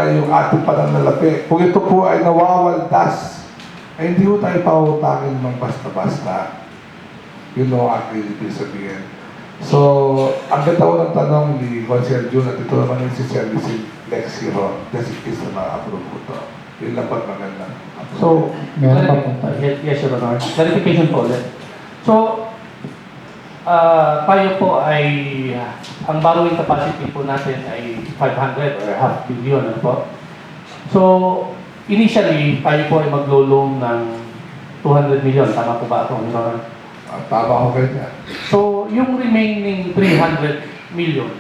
yung ating pananalapi. Kung ito po ay nawawaldas, ay hindi po tayo pautangin ng basta-basta. Yun ang aking ibig sabihin. So, ang ganda ko ng tanong ni Consiel June at ito naman yung si Service Lex Hero. Kasi is na ma-approve ko ito. Yun lang pag maganda. So, Meron pa po tayo. yes, Your Honor. Clarification po ulit. So, tayo po ay, ang borrowing capacity po natin ay 500 or half billion. Ano po? So, initially, tayo po ay maglo-loan ng 200 million. Tama po ba ako, Your Honor? Tama ko kayo dyan. So, yung remaining 300 million,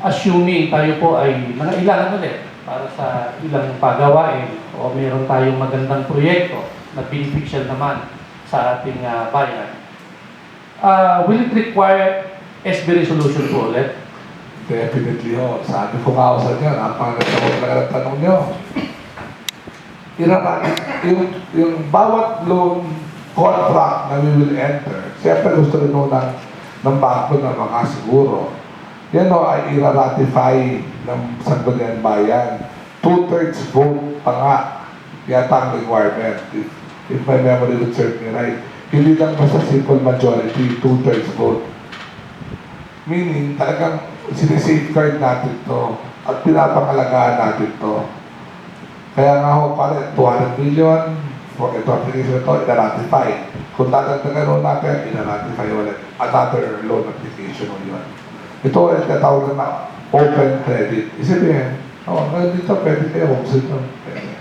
assuming tayo po ay nangailangan ulit para sa ilang pagawain o meron tayong magandang proyekto na beneficial naman sa ating bayan, will it require SB resolution po ulit? Definitely ho. Sabi ko nga ako sa inyo, napakaganda ko talaga ng tanong nyo. Yung bawat loan contract na we will enter, siyempre gusto rin ho ng bangko na makasiguro. Yan ho ay i-ratify ng Sangguniang Bayan. 2/3 vote pa nga yata ang requirement. If my memory would serve me right. Hindi lang basta simple majority, 2/3 vote. Meaning, talagang sinisafeguard natin to at pinapangalagaan natin to. Kaya nga ho, pare, 200 million, for ito application ito, ina-ratify. Kung tatagdagan ho natin, ina-ratify ulit. Another loan application ho yun. Ito ay tatawag na open credit. Isipin, dito pwede kayo, homestead na pwede.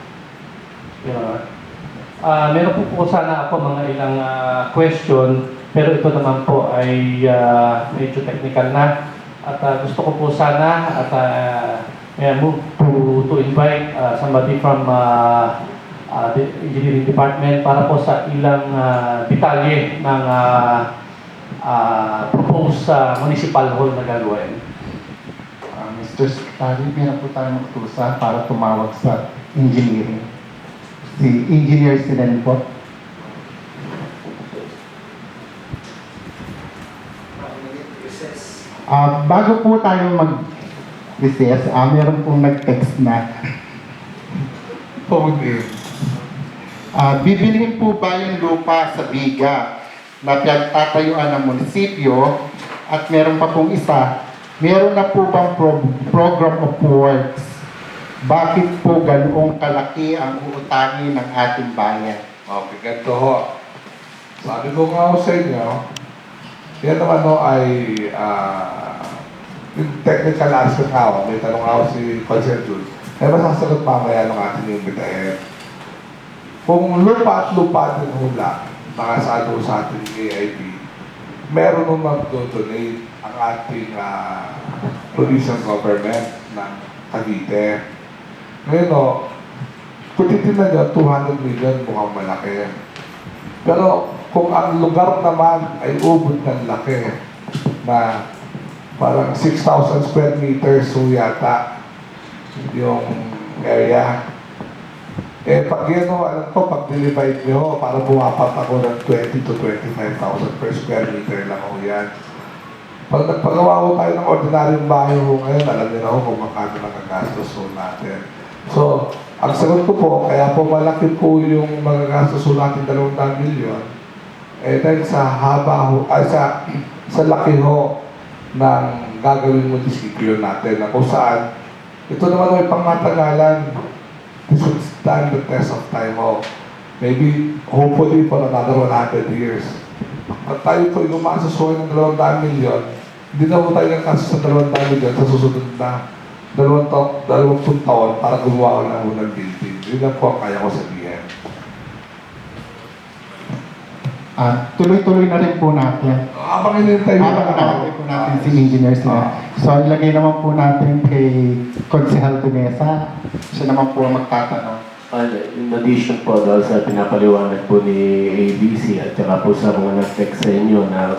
Meron po sana ako mga ilang question, pero ito naman po ay medyo technical na. At gusto ko po sana at move to invite somebody from the engineering department para po sa ilang detalye ng proposed municipal hall na gagawin. Mr. Secretary, meron po tayong magtusa para tumawag sa engineering. Si Engineer Silen po. Bago po tayo mag-recess, meron pong nag-text na. Okay. Bibilihin po ba yung lupa sa Biga na pinagtatayuan ng munisipyo at meron pa pong isa, meron na po bang program of works? Bakit po ganoong kalaki ang uutangin ng ating bayan? Okay, ganito ho. Sabi ko nga ho sa inyo, yan naman ho ay yung technical aspect nga ho. May tanong nga ho si Consiel June. Kaya masasagot mamaya ng ating yung bitahin. Kung lupa at lupa din hula, nakasado sa ating AIP, meron nung mag-donate ang ating provincial government ng Cavite. Ngayon o, kung titignan nyo, 200 million mukhang malaki. Pero kung ang lugar naman ay ubod ng laki na parang 6,000 square meters so yata yung area. Pag yun o, alam ko, pag dilivide nyo, para bumapat ako ng 20 to 25,000 per square meter lang o yan. Pag nagpagawa ko tayo ng ordinaryong bahay ho ngayon, alam niyo na ho kung magkano magagastos ho natin. So, ang sagot ko po, kaya po malaki po yung magagastos ho natin 200 milyon, dahil sa haba ho, sa laki ho ng gagawin munisipyo natin na kung saan, ito naman ay pangmatagalan. This would stand the test of time ho. Maybe, hopefully, for another 100 years. At tayo po yung maasusuhin ng 200 milyon, hindi na po tayo ng kaso sa 200 milyon sa susunod na 20 taon para gumawa ng unang building. Yun lang po ang kaya ko sabihin. Tuloy-tuloy na rin po natin. Habang inintay mo Habang po natin si Engineer Silen. So, ilagay naman po natin kay Consihal Tunesa. Siya naman po ang magtatanong. In addition po dahil sa pinapaliwanag po ni ABC at saka po sa mga nag-text sa inyo na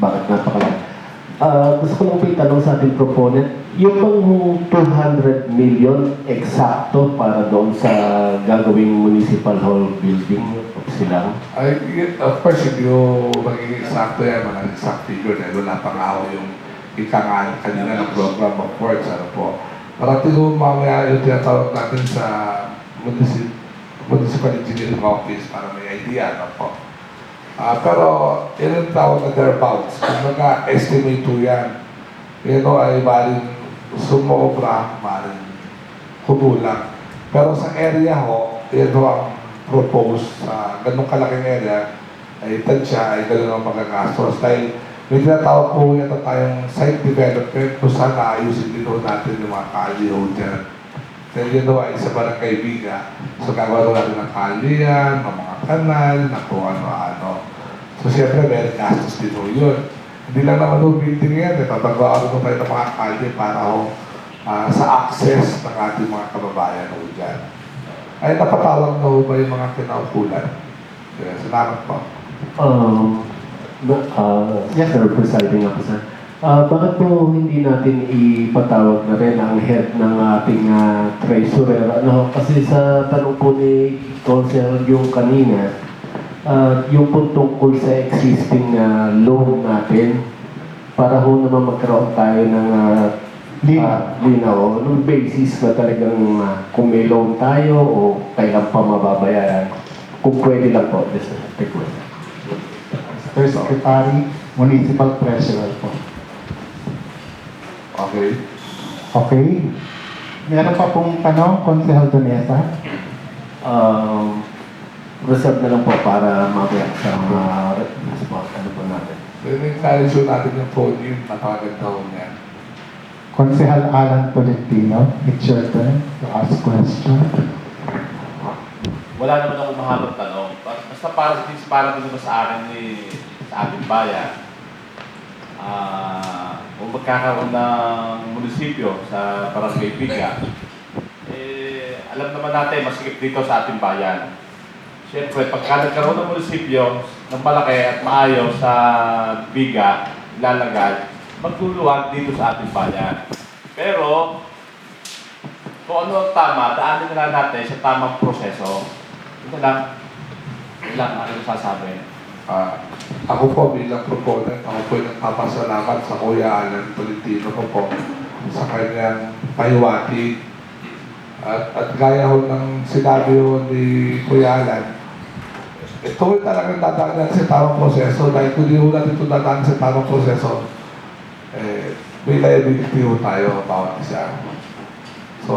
bakit napakalaki. Gusto ko lang po itanong sa ating proponent, yung bang 200 million eksakto para doon sa gagawing municipal hall building sila? Of course, hindi ko magiging eksakto yan, mga exact figure dahil wala pang ako yung ika nga kanina ng program of works. Ano po. Parating ko mamaya yung tinatawag natin sa municipal engineering office para may idea, ano po. Pero yun yung tawag na thereabouts. Kumbaga, estimate po yan. Yan o ay maaaring sumobra, maaaring humulang. Pero sa area ho, yan ho ang propose sa ganung kalaking area, ay tansya, ay ganun ang magagastos. Dahil may tinatawag po yata tayong site development kung saan naayusin din ho natin yung mga kalye ho dyan. Dahil yun ho ay sa barangay Biga. So gagawa natin ng kalye yan, ng mga kanal, ng kung ano-ano. So siyempre may gastos din ho yun. Hindi lang naman ho building yan, tatagawa ko tayo ng mga kalye para ho sa access ng ating mga kababayan ho dyan. Ay napatawag na ho ba yung mga kinaukulan? Salamat po. Yes, sir, presiding officer. Bakit po hindi natin ipatawag na rin ang head ng ating treasurer? Ano, kasi sa tanong po ni Councilor yung kanina, yung po tungkol sa existing loan natin, para ho naman magkaroon tayo ng linaw, nung basis na talagang kung may loan tayo o kailan pa mababayaran. Kung pwede lang po, this request. Mr. Secretary, Municipal Treasurer po. Okay. Okay. Meron pa pong tanong, Consehal Donesa? Reserve na lang po para mamaya sa mga response. Ano po natin? Encourage natin yung phone yung napakaganda ho niya. Consehal Alan Tolentino, it's your turn to ask question. Wala naman akong mahabang tanong. Basta para din naman sa akin sa ating bayan. Kung magkakaroon ng munisipyo sa Barangay Biga, alam naman natin, masikip dito sa ating bayan. Siyempre, pagka nagkaroon ng munisipyo ng malaki at maayos sa Biga, ilalagay, magluluwag dito sa ating bayan. Pero, kung ano ang tama, daanin na lang natin sa tamang proseso. Ito lang. Ito lang, ano sasabi? Ako po bilang proponent, ako po yung nagpapasalamat sa Kuya Alan Tolentino ko po sa kanyang pahiwatig. At gaya ho ng sinabi ho ni Kuya Alan, ito ay talagang dadaan sa tamang proseso dahil kung di ho natin ito dadaan sa tamang proseso, may liability ho tayo bawat isa. So,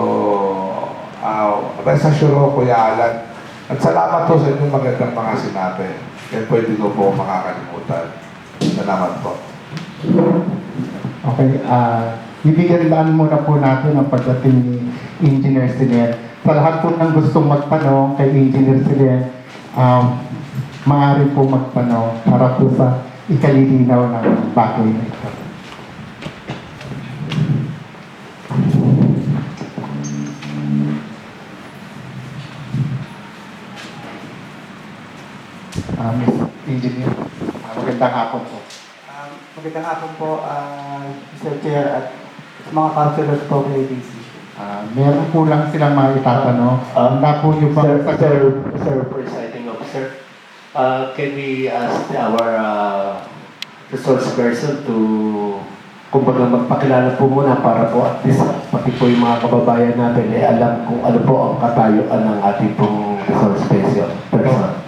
rest assured ho Kuya Alan, at salamat po sa inyong magandang mga sinabi. Kaya pwede ko po makakalimutan. Salamat po. Okay, bibigyan daan muna po natin ang pagdating ni Engineer Sinen. Sa lahat po ng gustong magtanong kay Engineer Sinen, maaari po magtanong para po sa ikalilinaw ng bagay na ito. Engineer, magandang hapon po. Magandang hapon po, Mr. Chair at mga councilors po ng ABC. Meron po lang silang mga itatanong. Handa po yung Sir, presiding officer, can we ask our resource person to kumbaga magpakilala po muna para po at least pati po yung mga kababayan natin alam kung ano po ang katayuan ng ating pong resource person.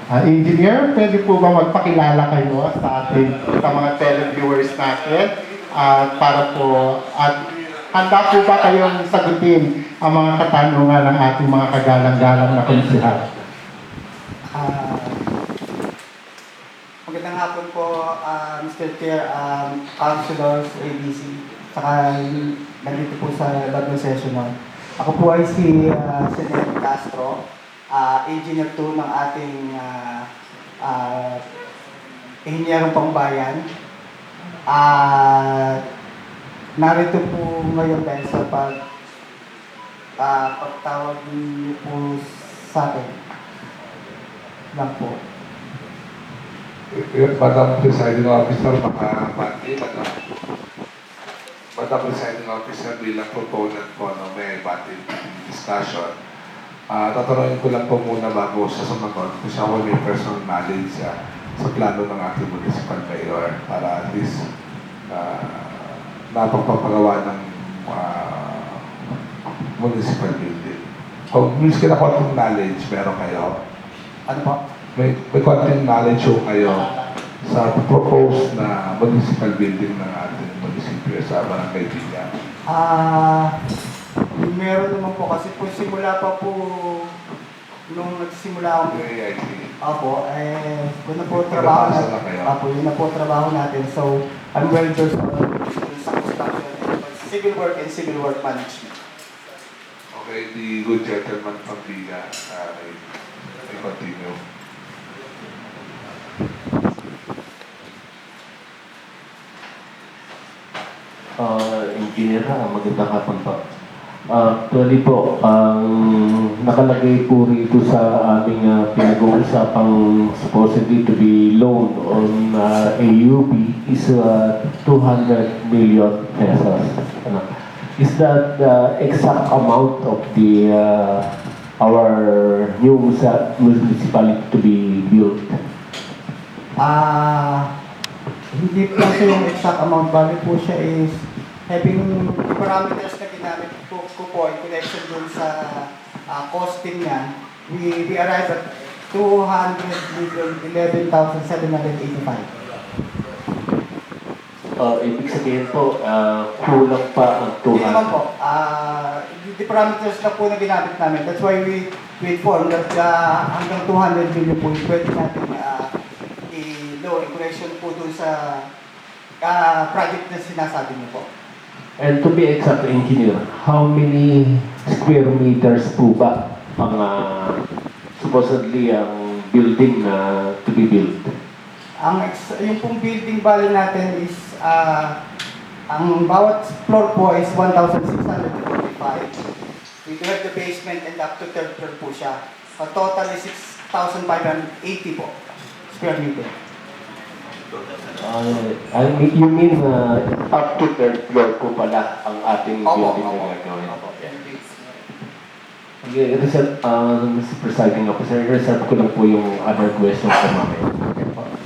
Engineer, pwede po ba magpakilala kayo sa ating sa mga televiewers natin para po at handa po ba kayong sagutin ang mga katanungan ng ating mga kagalang-galang na konsehal? Magandang hapon po, Mr. Chair, councilors, ABC, saka nandito po sa bagong session. Ako po ay si Senet Castro, engineer 2 ng ating Inhinyerong Pangbayan. Narito po ngayon dahil sa pagtawag niyo po sa akin lang po. Madam Presiding Officer, Madam Presiding Officer, bilang proponent po, may batid discussion. Tatanungin ko lang po muna bago sa sumagot kung siya ko may personal knowledge sa plano ng ating municipal mayor para at least na pagpapagawa ng municipal building. Kung miss ka na konting knowledge, meron kayo. Ano po? May konting knowledge yung kayo sa propose na municipal building ng ating munisipyo sa Barangay Piña. Meron naman po kasi po simula pa po nung nagsimula akong AIT. yun na po trabaho Nabasa na kayo? yun na po trabaho natin. So, I'm well versed sa construction and civil work and civil work management. Okay, the good gentleman from Piña, may continue. Engineer, magandang hapon po. Actually po, ang nakalagay po rito sa aming pinag-uusapang supposedly to be loan on AUB is 200 million pesos. Ano? Is that the exact amount of the our new municipality to be built? Hindi po siya yung exact amount. Bali po siya is having parameters na ginamit ko po in connection dun sa costing niya. We arrived at 211,785. Ibig sabihin po, kulang pa ang Hindi naman 200. po. The parameters na po na ginamit namin. That's why we informed that hanggang 200 million po yung pwede natin i-loan in connection po dun sa project na sinasabi niyo po. And to be exact, engineer, how many square meters po ba ang supposedly ang building na to be built? Yung pong building bali natin is ang bawat floor po is 1,645. We do have the basement and up to third floor po siya. Total is 6,580 po square meter. You mean up to third floor po pala ang ating building na gagawin? Okay, Mr. Presiding Officer, reserve ko lang po yung other question ko mamaya.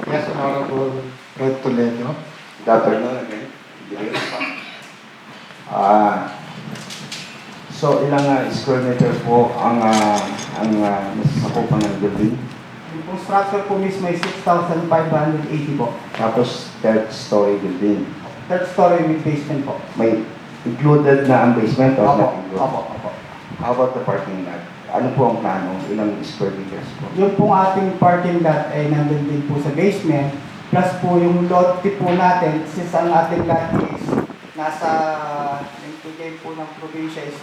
Yes, Honorable Fred Toledo. Good afternoon again. So ilang square meter po ang nasasakupan ng building? Yung pong structure po mismo ay 6,580 po. Tapos third story building. Third story with basement po. May included na ang basement o not included? Opo. How about the parking lot? Ano po ang plano? Ilang square meters po? Yung pong ating parking lot ay nandun din po sa basement. Plus po yung lot po natin, since ang ating lot is nasa, yung bigay po ng probinsya is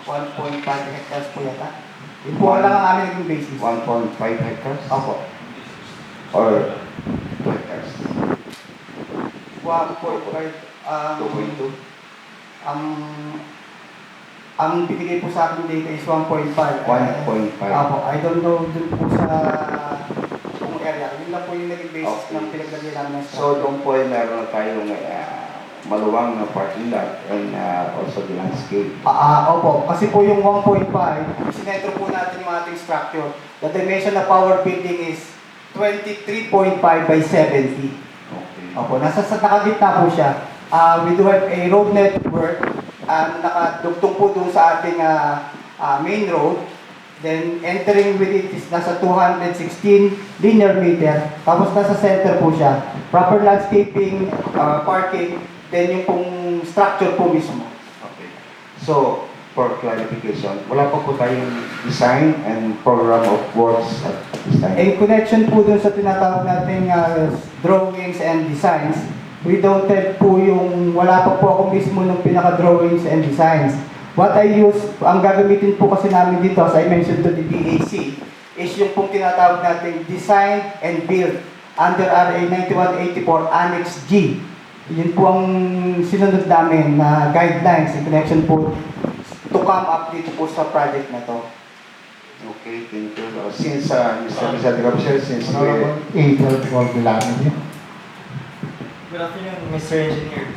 1.5 hectares po yata. Yun po lang ang aming naging basis. 1.5 hectares? Opo. Or 2 hectares? 1.5. 2.2? Ang binigay po sa akin dito is 1.5. 1.5. Opo. I don't know dun po sa kung area. Yun lang po yung naging basis Okay. ng pinaglagay namin ng So doon po ay meron na tayong maluwang na parking lot and also the landscape. Opo. Kasi po yung 1.5, sinentro po natin yung ating structure. The dimension of our building is 23.5 by 70. Okay. Opo. Nakagitna po siya. We do have a road network. Nakadugtong po doon sa ating main road. Then entering with it is nasa 216 linear meter. Tapos nasa center po siya. Proper landscaping, parking, then yung pong structure po mismo. Okay. So, for clarification, wala pa po tayong design and program of works at this time. In connection po dun sa tinatawag nating drawings and designs, we don't have po wala pa po ako mismo ng pinaka-drawings and designs. What I use, ang gagamitin po kasi namin dito, as I mentioned to the DAC, is yung pong tinatawag nating design and build under RA 9184 Annex G. Yun po ang sinunod namin na guidelines in connection po to come up dito po sa project na to. Okay, thank you. Since Mr. Presiding Officer, since Honorable Adel Corbilano. Good afternoon, Mr. Engineer.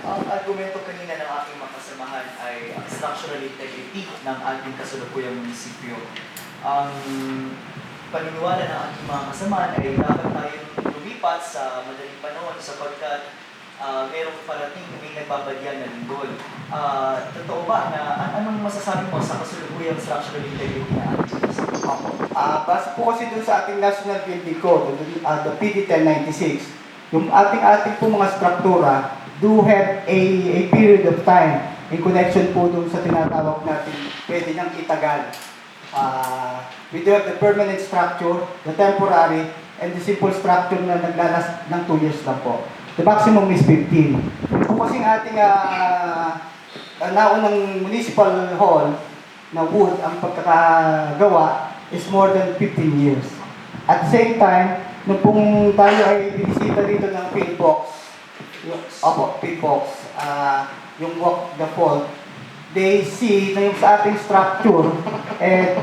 Ang argumento kanina ng aking mga kasamahan ay ang structural integrity ng ating kasalukuyang munisipyo. Ang paniniwala ng aking mga kasamahan ay dapat tayong lumipat sa madaling panahon sapagkat merong parating may nagbabadya na lindol. Totoo ba na anong masasabi mo sa kasalukuyang structural integrity na ating munisipyo? Base po kasi dun sa ating National Building Code, the PD 1096, yung ating po mga struktura do have a period of time in connection po dun sa tinatawag natin pwede nang itagal. We do have the permanent structure, the temporary, and the simple structure na naglalas ng 2 years lang po. The maximum is 15. Kung kasing ating naunang municipal hall na wood ang pagkakagawa is more than 15 years. At the same time, nung pong tayo ay binisita dito ng Pillbox, Pillbox, yung walk the fault, they see na yung sa ating structure,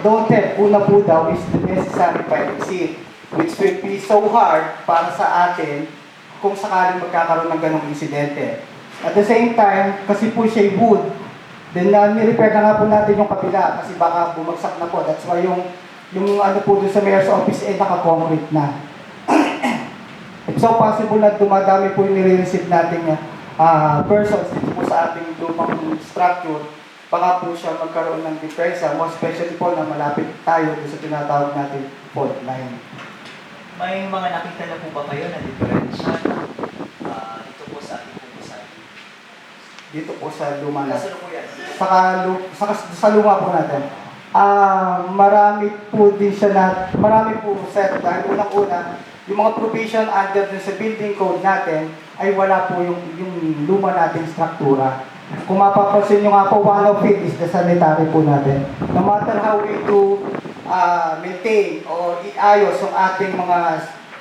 don't have, una po daw is the necessary fire exit, which will be so hard para sa atin kung sakaling magkakaroon ng ganong insidente. At the same time, kasi po siya wood, then ni-repair na nga po natin yung kabila kasi baka bumagsak na po. That's why yung ano po doon sa mayor's office naka-concrete na. It's so possible na dumadami po yung nire-receive natin persons dito po sa ating lumang structure. Baka po siya magkaroon ng depresya, most especially po na malapit tayo doon sa tinatawag natin fault line. May mga nakita na po ba kayo na diferensya dito po sa ating pumusan? Dito po sa luma natin. Kasalukuyan. Sa luma po natin. Marami po din siya marami po set dahil unang-una, yung mga provision under dun sa building code natin ay wala po yung luma nating struktura. Kung mapapansin nyo nga po, one of it is the sanitary po natin. No matter how we do maintain o iayos yung ating mga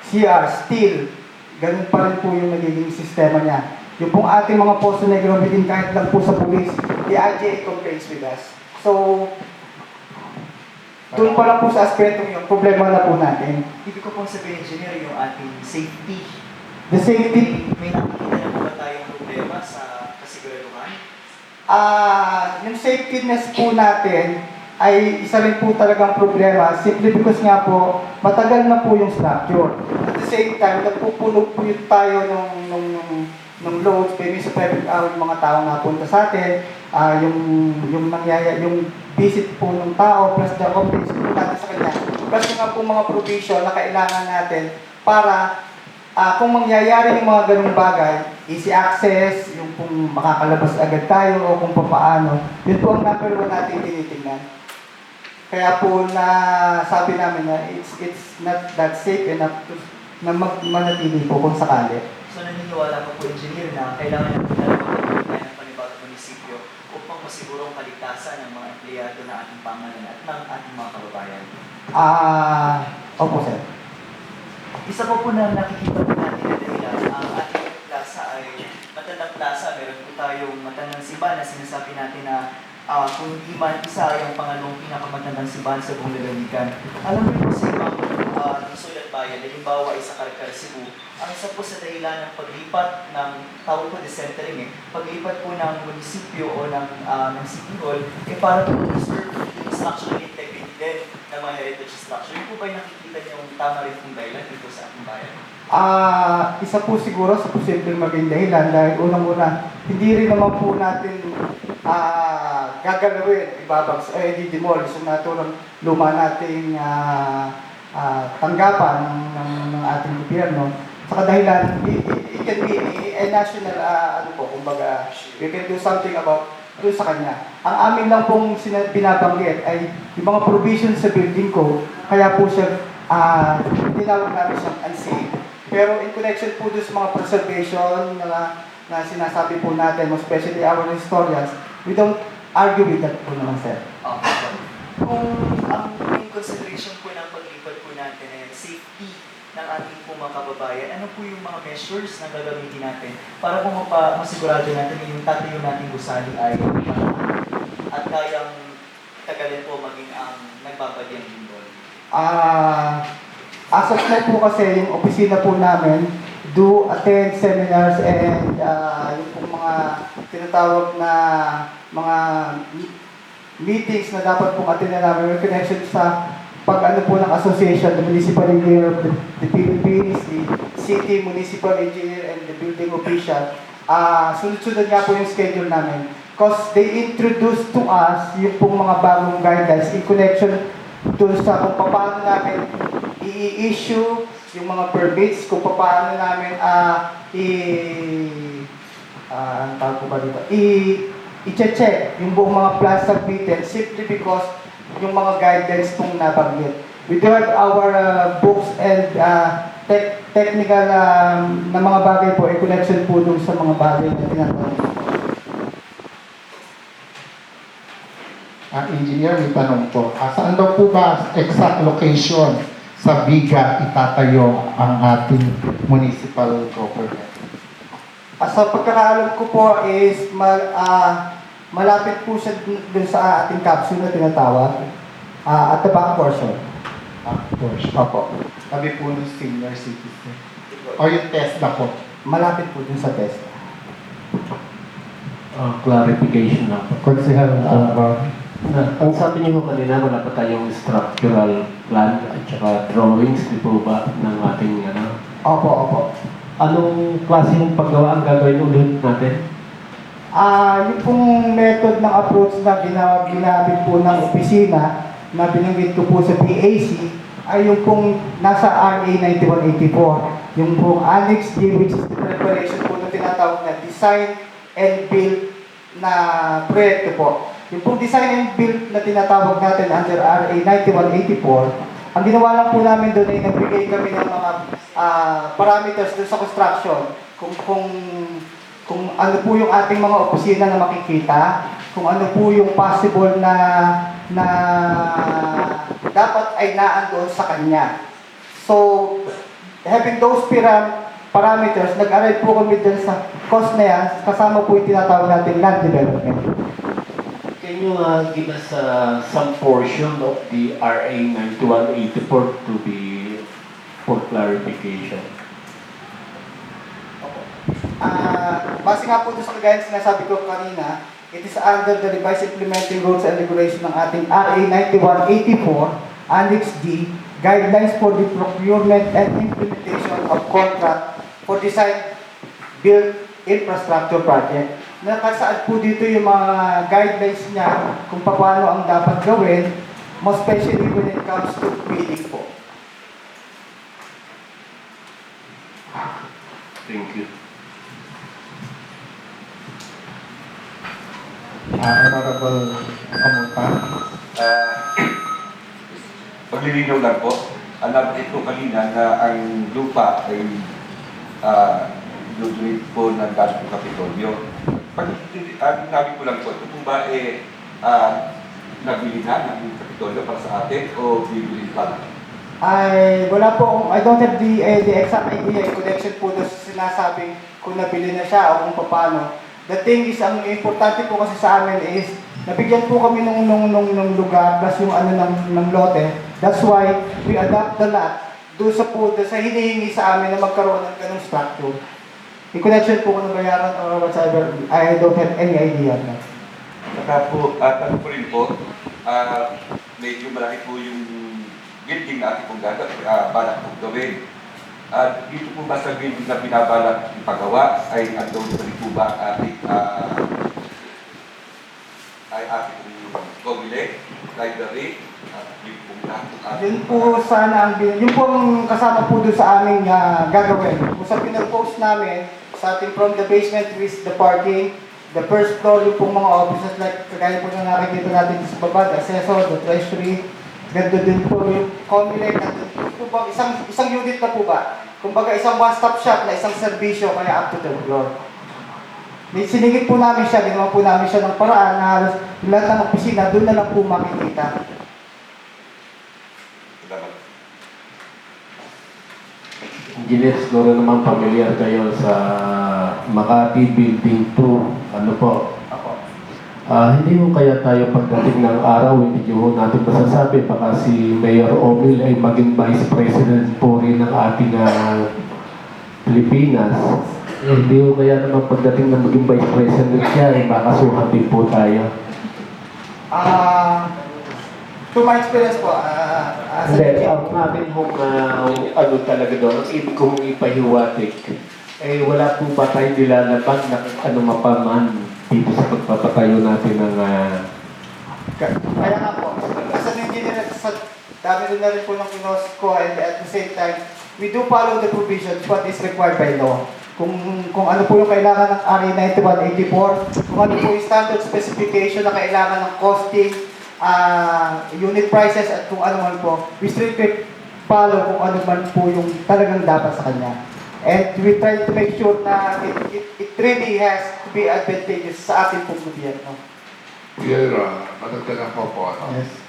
CR, still, ganun pa rin po yung nagiging sistema niya. Yung pong ating mga posto na gamitin kahit lang po sa police, the IGA complains with us. So, doon pa lang po sa aspetong yung problema na po natin. Ibig ko pong sabihin, engineer, yung ating safety. The safety, May nakikita na po ba tayong problema sa kasiguraduhan? yung safetyness po natin ay isa rin po talagang problema simply because nga po matagal na po yung structure. At the same time, nagpupuno po tayo ng loads, maybe sa private yung mga tao na punta sa atin, yung visit po ng tao plus the complaints po natin sa kanya. Plus yung nga po mga provision na kailangan natin para kung mangyayari yung mga ganung bagay, easy access, yung kung makakalabas agad tayo o kung paano, yun po ang number 1 natin tinitingnan. Kaya po na sabi namin na it's not that safe enough na manatili po kung sakali. So naniniwala po engineer, na kailangan natin talaga magkaroon tayo ng panibagong munisipyo upang masiguro ang kaligtasan ng mga empleyado ng ating pamahalaan at ng ating mga kababayan. Opo sir. Isa po na nakikita po natin na dahilan, ang ating plaza ay matandang plaza. Meron po tayong matandang simbahan na sinasabi natin na kung hindi man isa yung pangalawang pinakamatandang simbahan sa buong lalawigan. Alam mo po sa ibang sulat bayan, halimbawa ay sa Carcar, Cebu, ang isa po sa dahilan ng paglipat ng tawag po decentering paglipat po ng munisipyo o ng city hall, para po preserve yung structural integrity din ng mga heritage structure. Yung po ba nakikita niyo yung tama rin kung dahilan dito sa ating bayan? Isa po siguro sa posibleng maging dahilan dahil unang-una, hindi rin naman po natin gagalawin, didemolish yung naturang luma nating tanggapan ng ating gobyerno. Saka dahilan, it can be a national, kumbaga, we can do something about doon sa kanya. Ang amin lang pong binabanggit ay yung mga provisions sa building ko, kaya po siya, tinawag namin siyang unsafe. Pero in connection po doon sa mga preservation na sinasabi po natin, especially our historians, we don't argue with that po naman, sir. Okay. Kung ang main consideration po ng paglipat po natin ay safety ng ating po mga kababayan, ano po yung mga measures na gagamitin natin para po masigurado natin yung tatayo nating gusali ay at kayang tagalin po maging ang nagbabadyang lindol? As of now po kasi yung opisina po namin do attend seminars and yung pong mga tinatawag na mga meetings na dapat pong attend namin in connection sa pag-ano po ng association, the Municipal Engineer of the Philippines, the City Municipal Engineer and the Building Official. sunod-sunod nga po yung schedule namin. Because they introduced to us yung pong mga bagong guidelines in connection doon sa kung paano namin i-issue yung mga permits, kung paano namin ang tawag ko ba dito? I-check yung buong mga plans submitted simply because yung mga guidelines pong nabanggit. We do have our books and technical na mga bagay po, in connection po dun sa mga bagay na tinatanong. Engineer, may tanong po. Saan daw po ba exact location sa Biga itatayo ang ating municipal government? Sa pagkakaalam ko po is malapit po siya dun sa ating capsule na tinatawag at the back portion. Opo. Sabi po ng senior citizen. O yung test na po. Malapit po dun sa test. Clarification lang po. Konsehal Ang sabi niyo kanina, wala pa tayong structural plan at saka drawings, di po ba, ng ating Opo. Anong klase ng paggawa ang gagawin ulit natin? Yung pong method ng approach na ginamit po ng opisina na binanggit ko po sa PAC ay yung pong nasa RA 9184. Yung pong Annex D, which is the preparation po na tinatawag na design and build na proyekto po. Yung pong design and build na tinatawag natin under RA 9184, ang ginawa lang po namin doon ay nagbigay kami ng mga parameters doon sa construction. Kung ano po yung ating mga opisina na makikita, kung ano po yung possible na dapat ay naandoon sa kanya. So, having those parameters, nag-arrive po kami dun sa cost na yan, kasama po yung tinatawag natin land development. Can you give us some portion of the RA 9184 to be for clarification? Base nga po doon sa kagaya sinasabi ko kanina, it is under the revised implementing rules and regulation ng ating RA 9184, Annex D, Guidelines for the Procurement and Implementation of Contract for Design Build Infrastructure Project. Nakasaad po dito yung mga guidelines niya kung paano ang dapat gawin, most especially when it comes to bidding po. Thank you. Honorable Kamutan. Paglilinaw lang po, alam ito kanina na ang lupa ay donate po ng Dato Kapitolyo. Nabi ko lang po, ito po ba nabili na ng Kapitolyo para sa atin o bibili pa? Wala po, I don't have the exact idea in connection po doon sa sinasabing kung nabili na siya o kung paano. The thing is, ang importante po kasi sa amin is, nabigyan po kami nung lugar plus yung ng lote. That's why we adapt the lot doon sa hinihingi sa amin na magkaroon ng ganung structure. In connection po kung bayaran or whatever, I don't have any idea. Saka po, tanong ko rin po, medyo malaki po yung building na ating pong balak pong gawin. Dito po ba sa building na binabalak ipagawa ay andong pa rin po ba ating Gomile, library, yung pong lahat. Yun po sana yung pong kasama po doon sa aming gagawin. Kung sa pinag-post namin, sa ating from the basement with the parking, the first floor yung pong mga offices like kagaya po na nakikita natin sa baba, the assessor, the treasury, ganda din po yung Comilec, po ba, isang unit na po ba? Kumbaga isang one-stop shop na isang serbisyo kaya up to the floor. Sinigit po namin siya, ginawa po namin siya ng paraan na halos lahat ng opisina, doon na lang po makikita. Engineer, siguro naman familiar kayo sa Makati Building 2. Ano po? Hindi mo kaya tayo pagdating ng araw, hindi nyo natin masasabi, baka si Mayor Omil ay maging Vice President po rin ng ating Pilipinas. Hindi mo kaya naman pagdating ng maging Vice President siya, ay makasuhan din po tayo. To my experience po, Hindi, ang amin hong ano talaga doon, ang ibig kong ipahiwatig Eh, wala po ba tayo nilalabag na kung ano mapaman dito sa pagpapatayo natin ng Kaya nga po, as an engineer, sa dami rin na rin po ng pinost ko, and at the same time, we do follow the provisions what is required by law. Kung ano po yung kailangan ng RA 9184, kung ano po yung standard specification na kailangan ng costing, unit prices, at kung ano man po, we strictly follow kung ano man po yung talagang dapat sa kanya. And we try to make sure na it really has to be advantageous sa ating pong gobyerno. Pero, matagdagan ko po, ano? Yes.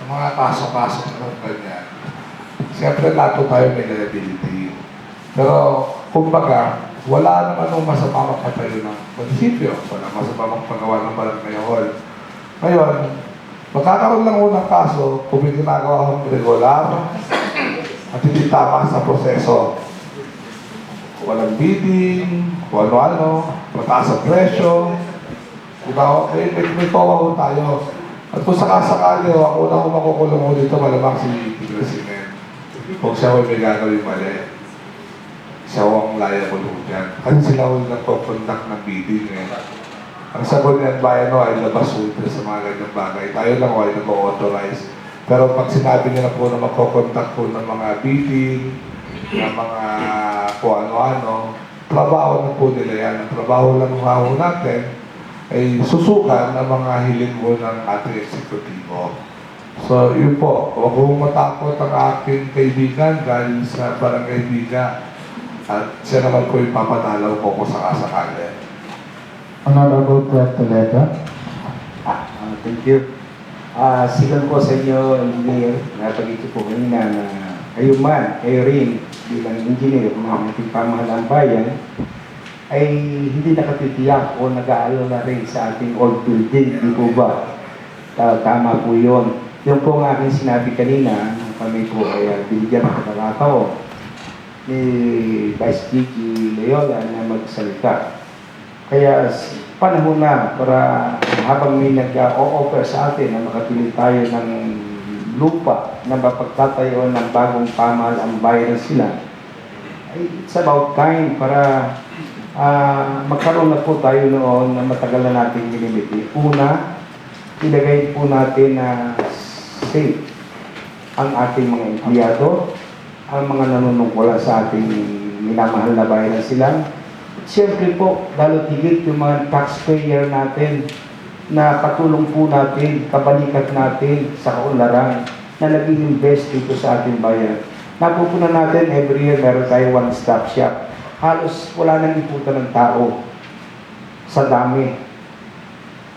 Ang mga kaso-kaso ng ganyan, siyempre lahat po tayo may liability. Pero, kumbaga, wala naman nung masama magpatayo ng munisipyo. Wala masama magpagawa ng barangay hall. Ngayon, magkakaroon lang ng kaso kung may ginagawa kong regular at hindi tama sa proseso. Walang bidding, kung ano-ano, mataas ang presyo. Diba? May pawaw tayo. At kung sakasakali, ang una ko makukulong mo dito, malamang si Tigre. Kung siya may gagawin mali, siya ang liable ko dyan. Kasi sila ko nagpo-conduct ng bidding eh. Ang sagot niyan bayan ay labas ultra sa mga ganyang bagay. Tayo lang ay nag-authorize. Pero pag sinabi niya na po na magpo-conduct po ng mga bidding, ng mga kung ano-ano, trabaho na po nila yan. Ang trabaho lang ng natin ay susukan ng mga hiling mo ng ating eksekutibo. So, yun po. Huwag kong matakot ang aking kaibigan galing sa barangay Biga. At siya naman po yung papadalaw ko kung sakasakali. Honorable Clerk Toledo. Thank you. Sigan ko sa inyo, engineer, napagito po kanina na kayo man, kayo rin, bilang engineer ng ating pamahalaan bayan, ay hindi nakatitiyak o nag-aalala rin sa ating old building, di po ba? Tama po yun. Yung po ang aking sinabi kanina, nung kami po ay binigyan ng pagkakataon ni Vice Gigi Loyola na magsalita. Kaya panahon na para habang may nag-o-offer sa atin na makapili tayo ng lupa na mapagtatayo ng bagong pamahalang bayan sila, ay it's about time para magkaroon na po tayo noon na matagal na natin ginimiti. Una, ilagay po natin na safe ang ating mga empleyado, ang mga nanunungkulan sa ating minamahal na bayan sila. Siyempre po, lalo tigit yung mga taxpayer natin na patulong po natin, kabalikat natin sa kaunlaran na nag-invest dito sa ating bayan. Napupunan natin every year meron tayo one-stop shop. Halos wala nang iputan ng tao sa dami.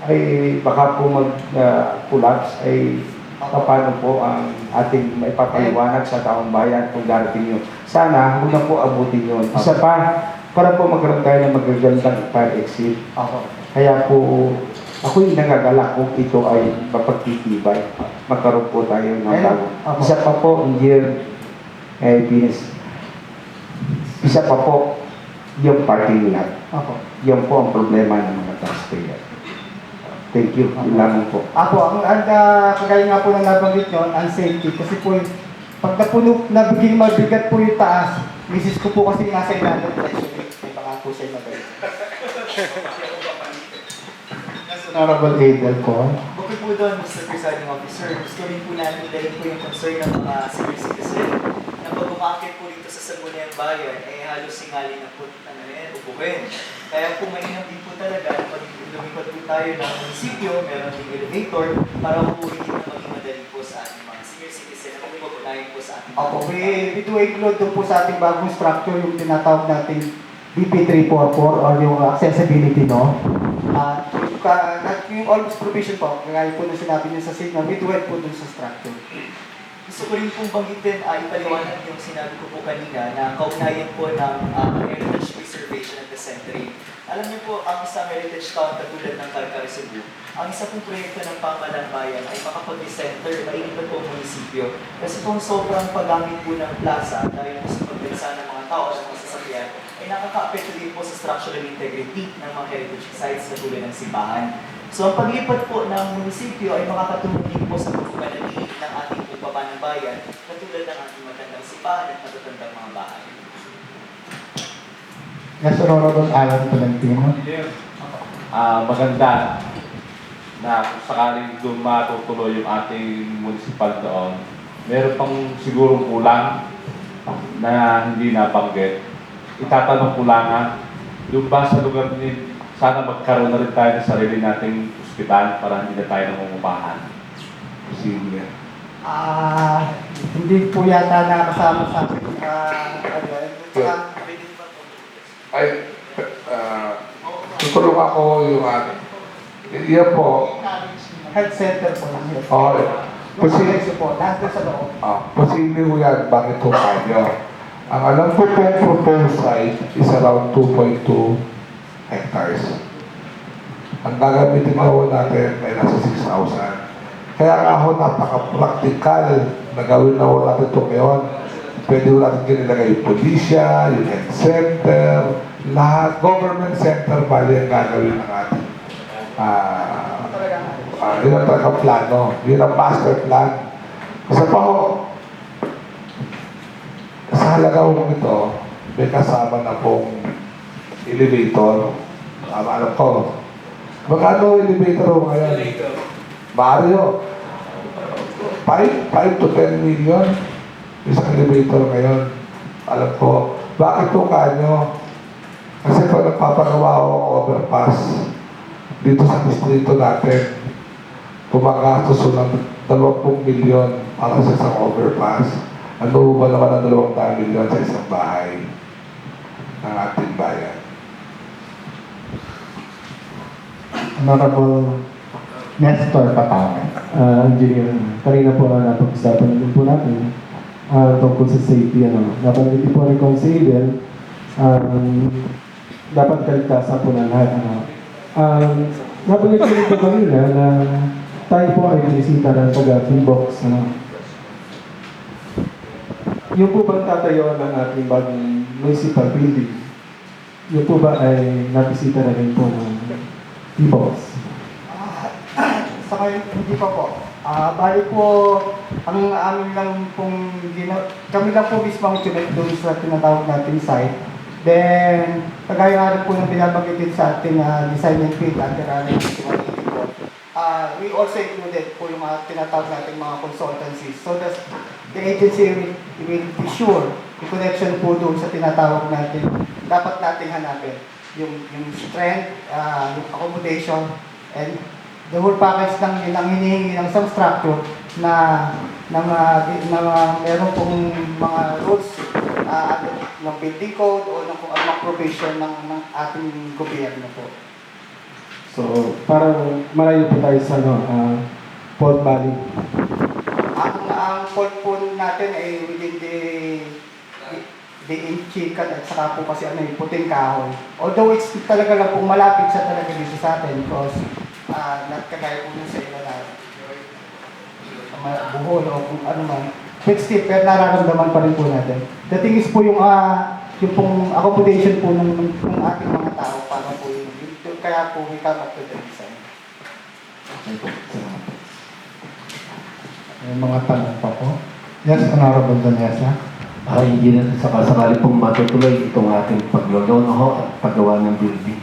Ay baka po mag-collapse ay paano po ang ating maipapaliwanag sa taong bayan kung darating yun. Sana huwag na po abutin yun. Isa pa, para po magkaroon tayo ng magagandang fire exit. Kaya po, ako'y nangagalak kung ito ay mapagtitibay. Magkaroon po tayo ng bago. Isa pa po, isa pa po, yung parking lot. Yan po ang problema ng mga taxpayer. Thank you. Yun lamang po. Ako, ang kagaya nga po na nabanggit nyo, ang safety. Kasi po, pag napuno, nabiging mabigat po yung taas, misis ko po kasi nasa ilalim. May baka po siya magaling. Honorable Adel po. Bukod po doon, Mr. Presiding Officer, gusto rin po namin idalhin po yung concern ng mga senior citizen na pag umakit po dito sa Sangguniang Bayan, ay halos singali na po, upuhin. Kaya po mainam din po talaga na pag lumipad po tayo ng munisipyo, meron din elevator para po hindi na maging madali po sa ating mga senior citizen na magpapunayin po sa ating mga We do include doon po sa ating bagong structure yung tinatawag natin BP344 or yung accessibility, no? Yung almost provision po, kaya po na sinabi niyo sa signal, we do it po doon sa structure. Gusto ko rin pong banggitin, ipaliwanag yung sinabi ko po kanina na kaugnayan po ng heritage preservation at the century. Alam niyo po, ang isang heritage town katulad ng Calcari, Cebu, ang isa pong proyekto ng pamahalang bayan ay makapag-decenter, mailipat po ang munisipyo. Kasi kung sobrang paggamit po ng plaza dahil po sa pagbansa ng mga tao at mga sasakyan, ay nakaka-apekto din po sa structural integrity ng mga heritage sites katulad ng simbahan. So ang paglipat po ng munisipyo ay makakatulong din po sa pagpapanatili ng ating pagpapa ng bayan katulad ng ating magandang simbahan at matatandang mga bahay. Yes, Honorable Alan Tolentino. Maganda na kung sakaling doon matutuloy yung ating municipal doon, meron pang sigurong kulang na hindi nabanggit. Itatanong ko lang yung ba sa lugar ni sana magkaroon na rin tayo ng sarili nating ospital para hindi na tayo nangungupahan. Posible. Hindi po yata nakasama sa akin. Ay, tutulong ako yung Iyan po. Health center po. Okay. Posible po, nandun sa loob. Posible po yan. Bakit po kayo? Ang alam ko pong proposed site is around 2.2 hectares. Ang gagamitin na ho natin ay nasa 6,000. Kaya nga ho napaka-practical na gawin na ho natin ito ngayon. Pwede ho natin kinilagay yung polisya, yung health center, lahat, government center, bali ang gagawin ng ating yun ang talagang plano. Yun ang master plan. Isa pa ho, sa halaga ho ito, may kasama na pong elevator. Alam ko. Magkano elevator ho ngayon? Mario. 5 to 10 million. Isang elevator ngayon. Alam ko. Bakit po kanyo? Kasi pag nagpapagawa ako ng overpass dito sa distrito natin, pumagastos ko ng 20 milyon para sa isang overpass. Ano ba naman ang 20 milyon sa isang bahay ng ating bayan? Honorable Nestor Patame. Engineer, kanina po napag-usapan din po natin tungkol sa safety. Napanggit po ni Consider, dapat kaligtasan po ng lahat. Nabanggit ko rin po kanina na tayo po ay binisita ng taga-Finbox. Yung po bang tatayuan ng ating bagong municipal building, yung po ba ay nabisita na rin po ng Finbox? Sa ngayon, hindi pa po. Bali po, ang amin lang pong kami lang po mismo ang tunay doon sa tinatawag natin site. Then, kagaya nga rin po ng binabanggit sa ating design and field under we also included po yung tinatawag natin mga consultancies so that the agency will be sure yung connection po doon sa tinatawag natin dapat nating hanapin yung strength, yung accommodation, and the whole package ng hinihingi ng isang structure na meron pong mga rules ng building code o ng kung anong provision ng ating gobyerno po. So, parang malayo po tayo sa Port Valley. Ang fault po natin ay within the Inchican at saka po kasi puting kahoy. Although it's talaga lang po malapit siya talaga dito sa atin because not kagaya po sa iba na buhol o kung ano man. But still, pero nararamdaman pa rin po natin. The thing is po yung pong accommodation po ng ating mga tao para po yung kaya po we come up to the design. May mga tanong pa po. Yes, Honorable Daniela. Engineer, sakasakali pong matutuloy itong ating paglolono at paggawa ng building.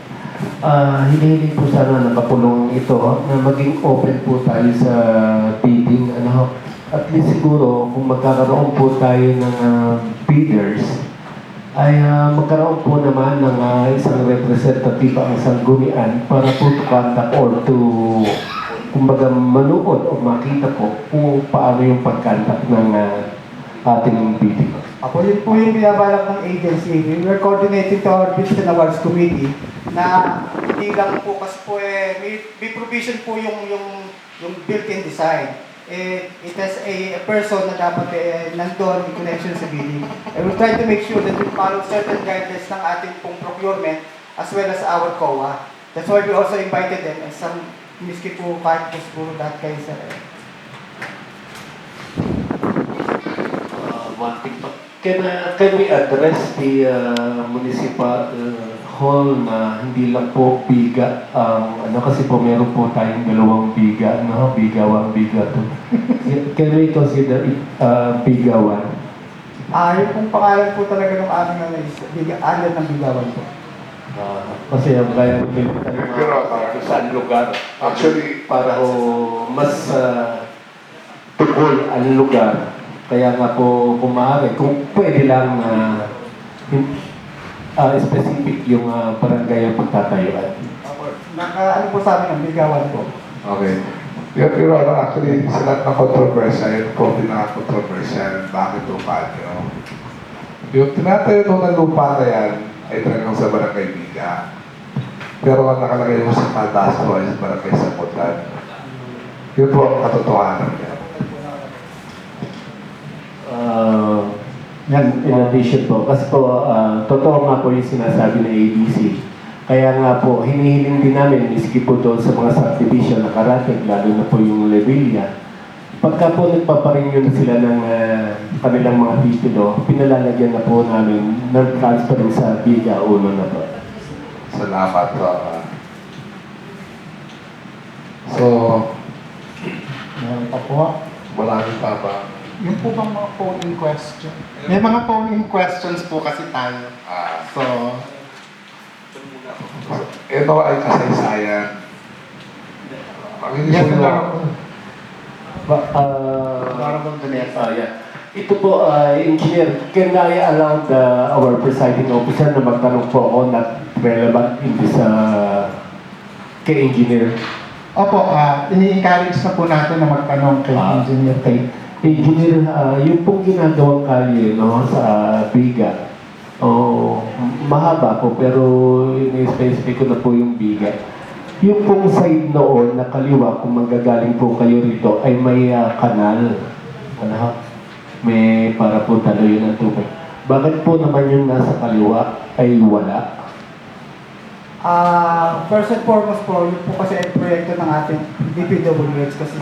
Hinihiling po sana nakapulong ito na maging open po tayo sa bidding. At least siguro kung magkakaroon po tayo ng bidders, ay magkaroon po naman ng isang representative ang sanggunian para po to conduct or to kumbaga manood o makita po kung paano yung pag-conduct ng ating bidding. Yun po yung binabalak ng agency. We were coordinating to our Bids and Awards Committee na hindi lang po kasi po may provision po yung built-in design. It has a person na dapat nandun in connection sa bidding. And we'll try to make sure that we follow certain guidelines ng ating pong procurement as well as our COA. That's why we also invited them and some miski po kahit po siguro that kayo sa One thing pa. Can we address the municipal hall na hindi lang po biga? Kasi po meron po tayong dalawang biga, biga 1, biga 2. Can we consider it biga 1? yung pong pangalan po talaga ng aming is Alan ng Bigawan po. Kasi ang kaya military Pero, kung saan lugar. Actually, Para ho mas tukol ang lugar. Kaya nga po kung maaari, kung pwede lang specific yung barangay ang pagtatayuan. Ano po sa amin ang bigawan po. okay. Your Honor, actually, sa lahat ng controversial, yun po pinaka-controversial. Bakit lupa nyo? Yung tinatayo nung ng lupa na yan, ay talagang sa Barangay Biga. Pero ang nakalagay mo sa kadastro ay sa Barangay Samutan. Yun po ang katotohanan niya. In addition po, kasi po, totoo nga po yung sinasabi ng ABC. Kaya nga po, hinihiling din namin, miski po doon sa mga subdivision na karating, lalo na po yung Levilla. Pagka po nagpaparenew na sila ng kanilang mga titulo, pinalalagyan na po namin ng transfer sa Biga Uno na po. Salamat po. So, Meron pa po. marami pa ba? Yung po bang mga polling question? May mga polling questions po kasi tayo. So, Ito ay kasaysayan. yes, Makinig sir. Ba, Honorable Vanessa. yeah. Ito po, Engineer, can I allow our presiding officer na magtanong po ako not relevant in this kay Engineer? Opo, ini-encourage na po natin na magtanong kay Engineer. Kay Engineer, yung pong ginagawang kalye no, sa Biga, mahaba po pero in-specify ko na po yung Biga. Yung pong side noon na kaliwa, kung manggagaling po kayo rito, ay may kanal. Ano? May para po taloy ng tubig. Bakit po naman yung nasa kaliwa ay wala? First and foremost po, yun po kasi ay proyekto ng ating DPWH kasi